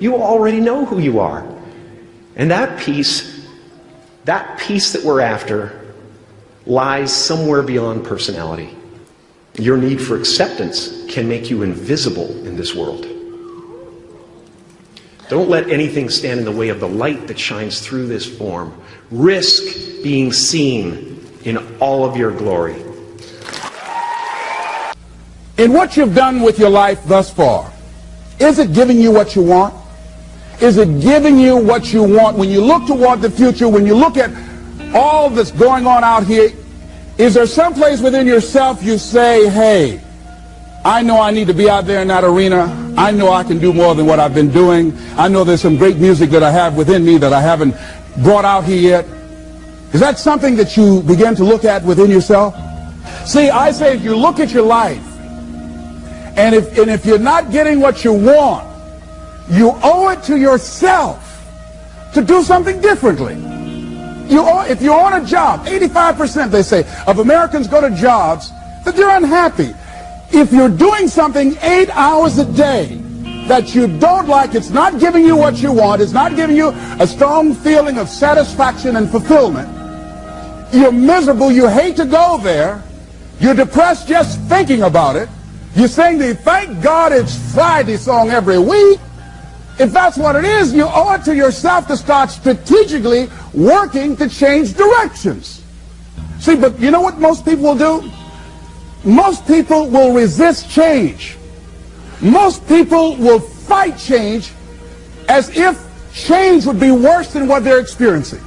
You already know who you are. And that peace that we're after, lies somewhere beyond personality. Your need for acceptance can make you invisible in this world. Don't let anything stand in the way of the light that shines through this form. Risk being seen in all of your glory. In what you've done with your life thus far, is it giving you what you want? Is it giving you what you want? When you look toward the future, when you look at all that's going on out here, is there some place within yourself you say, hey, I know I need to be out there in that arena. I know I can do more than what I've been doing. I know there's some great music that I have within me that I haven't brought out here yet. Is that something that you begin to look at within yourself? See, I say if you look at your life, and if you're not getting what you want, you owe it to yourself to do something differently. If you're on a job, 85%, they say, of Americans go to jobs that they're unhappy. If you're doing something 8 hours a day that you don't like, it's not giving you what you want, it's not giving you a strong feeling of satisfaction and fulfillment, you're miserable, you hate to go there, you're depressed just thinking about it, you sing the "Thank God It's Friday" song every week. If that's what it is, you owe it to yourself to start strategically working to change directions. See, but you know what most people will do? Most people will resist change. Most people will fight change as if change would be worse than what they're experiencing.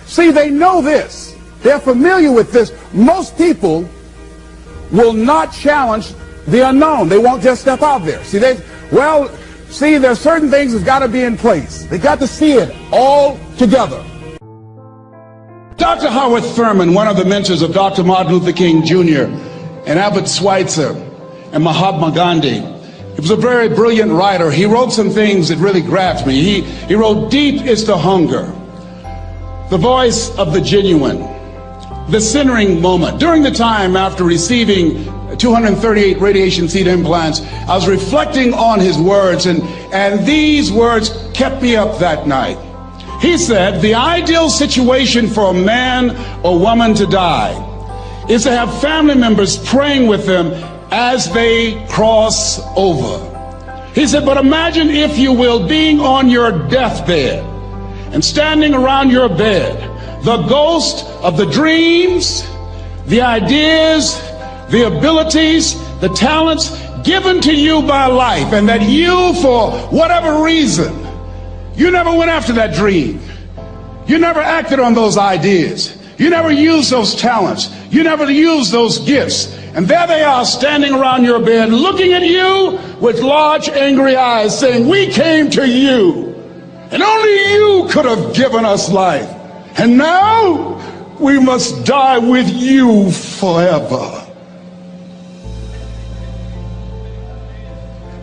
See, they know this. They're familiar with this. Most people will not challenge the unknown. They won't just step out there. See, there's certain things that's got to be in place. They got to see it all together. Dr. Howard Thurman, one of the mentors of Dr. Martin Luther King Jr. and Albert Schweitzer and Mahatma Gandhi, he was a very brilliant writer. He wrote some things that really grabbed me. He wrote, "Deep is the hunger, the voice of the genuine, the centering moment." During the time after receiving 238 radiation seed implants, I was reflecting on his words, and these words kept me up that night. He said, "The ideal situation for a man or woman to die is to have family members praying with them as they cross over." He said, "But imagine, if you will, being on your deathbed and standing around your bed, the ghost of the dreams, the ideas, the abilities, the talents given to you by life, and that you, for whatever reason, you never went after that dream. You never acted on those ideas. You never used those talents. You never used those gifts. And there they are standing around your bed, looking at you with large, angry eyes, saying, 'We came to you, and only you could have given us life. And now we must die with you forever.'"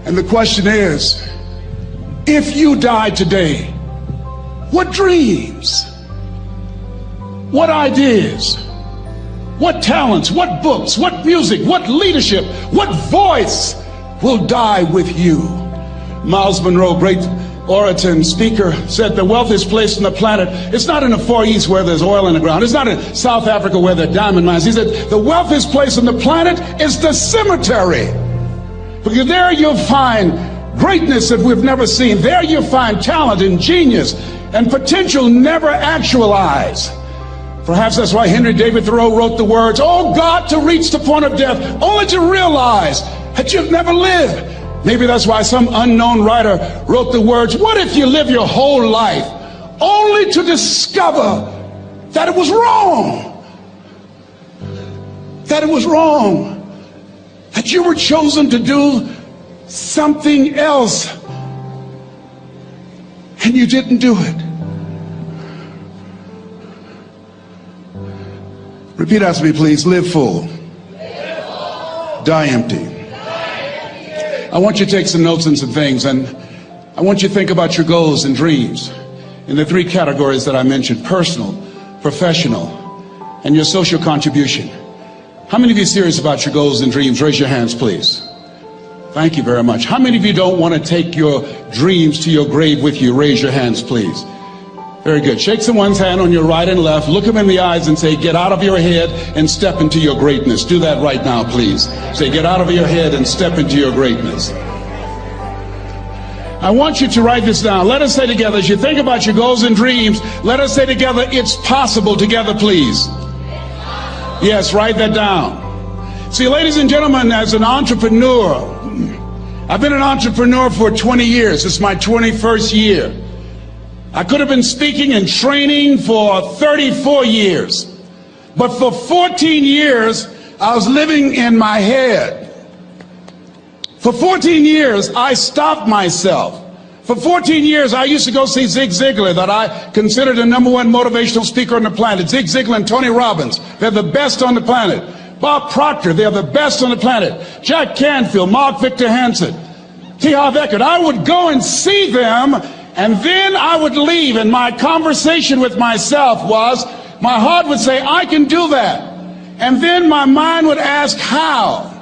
And the question is, if you died today, what dreams, what ideas, what talents, what books, what music, what leadership, what voice will die with you? Miles Monroe, great orator and speaker, said the wealthiest place on the planet, it's not in the Far East where there's oil in the ground. It's not in South Africa where there are diamond mines. He said the wealthiest place on the planet is the cemetery. Because there you'll find greatness that we've never seen. There you'll find talent and genius and potential never actualized. Perhaps that's why Henry David Thoreau wrote the words, "Oh God, to reach the point of death, only to realize that you've never lived." Maybe that's why some unknown writer wrote the words, "What if you live your whole life only to discover that it was wrong? That it was wrong. That you were chosen to do something else and you didn't do it." Repeat after me, please. Live full. Die empty. I want you to take some notes and some things, and I want you to think about your goals and dreams in the three categories that I mentioned: personal, professional, and your social contribution. How many of you are serious about your goals and dreams? Raise your hands, please. Thank you very much. How many of you don't want to take your dreams to your grave with you? Raise your hands, please. Very good. Shake someone's hand on your right and left. Look them in the eyes and say, get out of your head and step into your greatness. Do that right now, please. Say, get out of your head and step into your greatness. I want you to write this down. Let us say together, as you think about your goals and dreams, let us say together, it's possible. Together, please. Yes, write that down. See, ladies and gentlemen, as an entrepreneur, I've been an entrepreneur for 20 years. It's my 21st year. I could have been speaking and training for 34 years. But for 14 years, I was living in my head. For 14 years, I stopped myself. For 14 years, I used to go see Zig Ziglar, that I considered the #1 motivational speaker on the planet. Zig Ziglar and Tony Robbins, they're the best on the planet. Bob Proctor, they're the best on the planet. Jack Canfield, Mark Victor Hansen, T. Harv Eker. I would go and see them, and then I would leave, and my conversation with myself was, my heart would say, I can do that. And then my mind would ask, how?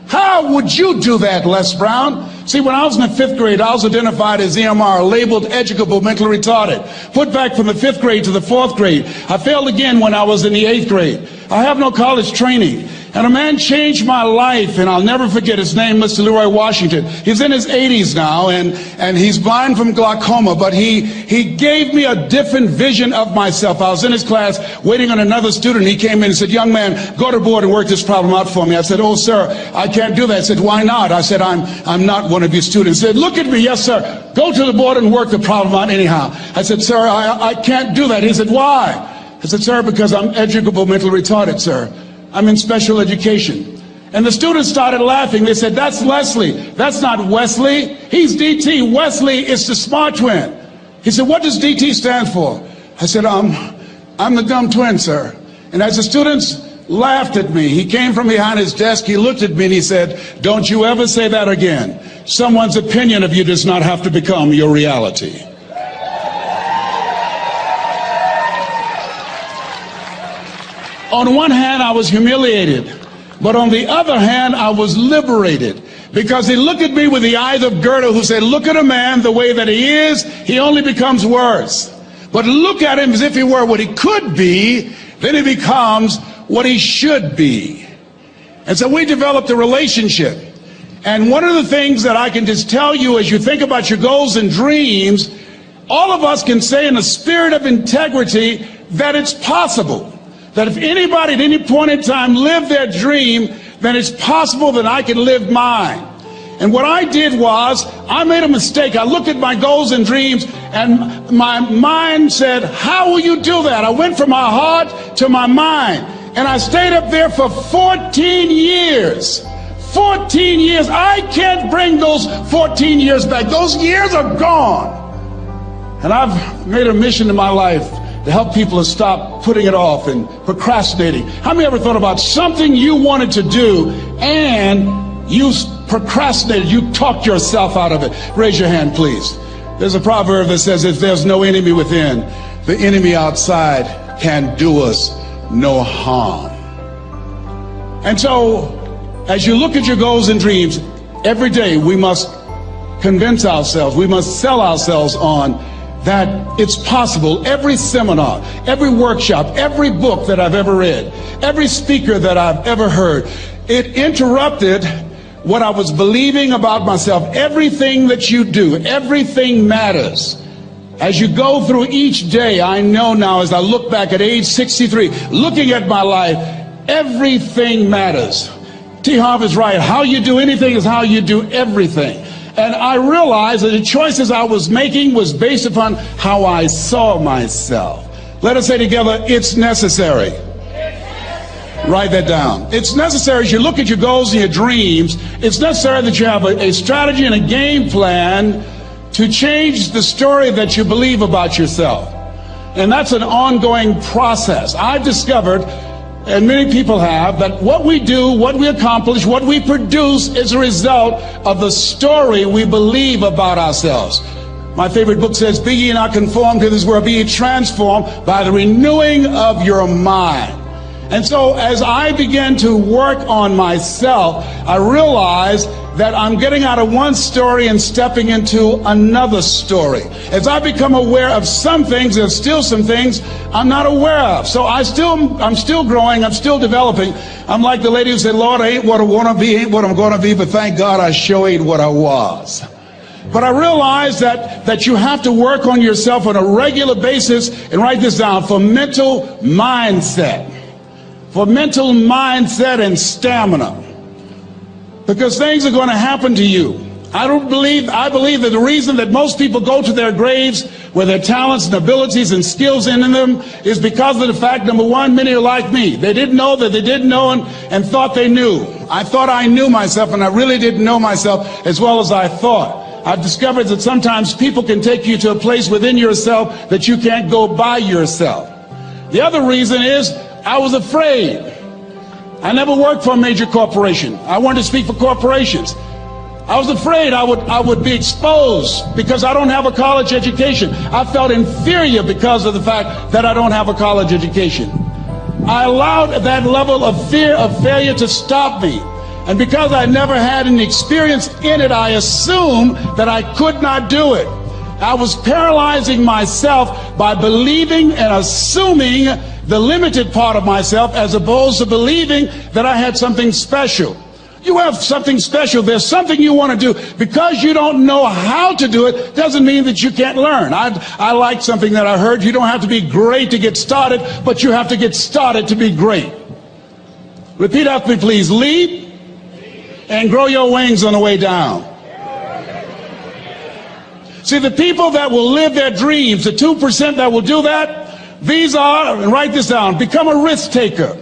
How would you do that, Les Brown? See, when I was in the 5th grade, I was identified as EMR, labeled educable mentally retarded. Put back from the 5th grade to the 4th grade. I failed again when I was in the 8th grade. I have no college training. And a man changed my life, and I'll never forget his name, Mr. Leroy Washington. He's in his 80s now, and he's blind from glaucoma, but he gave me a different vision of myself. I was in his class waiting on another student. He came in and said, young man, go to the board and work this problem out for me. I said, oh, sir, I can't do that. I said, why not? I said, I'm not one of your students. He said, look at me. Yes, sir. Go to the board and work the problem out anyhow. I said, sir, I can't do that. He said, why? I said, sir, because I'm educable mentally retarded, sir. I'm in special education. And the students started laughing. They said, that's Leslie. That's not Wesley. He's DT. Wesley is the smart twin. He said, what does DT stand for? I said, I'm the dumb twin, sir. And as the students laughed at me, he came from behind his desk. He looked at me and he said, don't you ever say that again. Someone's opinion of you does not have to become your reality. On one hand, I was humiliated, but on the other hand, I was liberated, because he looked at me with the eyes of Goethe, who said, look at a man the way that he is, he only becomes worse. But look at him as if he were what he could be, then he becomes what he should be. And so we developed a relationship. And one of the things that I can just tell you as you think about your goals and dreams, all of us can say in a spirit of integrity that it's possible. That if anybody at any point in time lived their dream, then it's possible that I can live mine. And what I did was, I made a mistake. I looked at my goals and dreams, and my mind said, how will you do that? I went from my heart to my mind, and I stayed up there for 14 years. 14 years. I can't bring those 14 years back. Those years are gone. And I've made a mission in my life to help people to stop putting it off and procrastinating. How many ever thought about something you wanted to do and you procrastinated, you talked yourself out of it? Raise your hand, please. There's a proverb that says, if there's no enemy within, the enemy outside can do us no harm. And so, as you look at your goals and dreams, every day we must convince ourselves, we must sell ourselves on that it's possible. Every seminar, every workshop, every book that I've ever read, every speaker that I've ever heard, it interrupted what I was believing about myself. Everything that you do, everything matters. As you go through each day, I know now as I look back at age 63, looking at my life, everything matters. T. Harv is right. How you do anything is how you do everything. And I realized that the choices I was making was based upon how I saw myself. Let us say together, it's necessary. Write that down. It's necessary as you look at your goals and your dreams, it's necessary that you have a strategy and a game plan to change the story that you believe about yourself. And that's an ongoing process. I've discovered, and many people have, that what we do, what we accomplish, what we produce is a result of the story we believe about ourselves. My favorite book says, be ye not conformed to this world, be ye transformed by the renewing of your mind. And so as I began to work on myself, I realized that I'm getting out of one story and stepping into another story. As I become aware of some things, there's still some things I'm not aware of. So I'm still growing, I'm still developing. I'm like the lady who said, Lord, I ain't what I want to be, ain't what I'm going to be, but thank God I sure ain't what I was. But I realized that you have to work on yourself on a regular basis, and write this down, for mental mindset. For mental mindset and stamina. Because things are going to happen to you. I believe that the reason that most people go to their graves with their talents and abilities and skills in them is because of the fact, number one, many are like me. They didn't know that they didn't know and thought they knew. I thought I knew myself, and I really didn't know myself as well as I thought. I've discovered that sometimes people can take you to a place within yourself that you can't go by yourself. The other reason is I was afraid. I never worked for a major corporation. I wanted to speak for corporations. I was afraid I would be exposed because I don't have a college education. I felt inferior because of the fact that I don't have a college education. I allowed that level of fear of failure to stop me. And because I never had any experience in it, I assumed that I could not do it. I was paralyzing myself by believing and assuming the limited part of myself as opposed to believing that I had something special. You have something special. There's something you want to do. Because you don't know how to do it doesn't mean that you can't learn. I like something that I heard. You don't have to be great to get started, but you have to get started to be great. Repeat after me, please. Leap and grow your wings on the way down. See, the people that will live their dreams, the 2% that will do that, these are, and write this down, become a risk taker.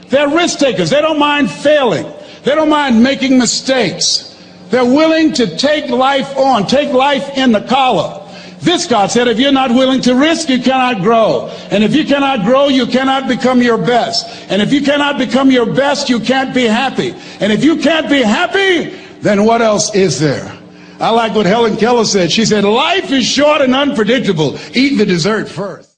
They're risk takers. They don't mind failing. They don't mind making mistakes. They're willing to take life on, take life in the collar. This, God said, if you're not willing to risk, you cannot grow. And if you cannot grow, you cannot become your best. And if you cannot become your best, you can't be happy. And if you can't be happy, then what else is there? I like what Helen Keller said. She said, life is short and unpredictable. Eat the dessert first.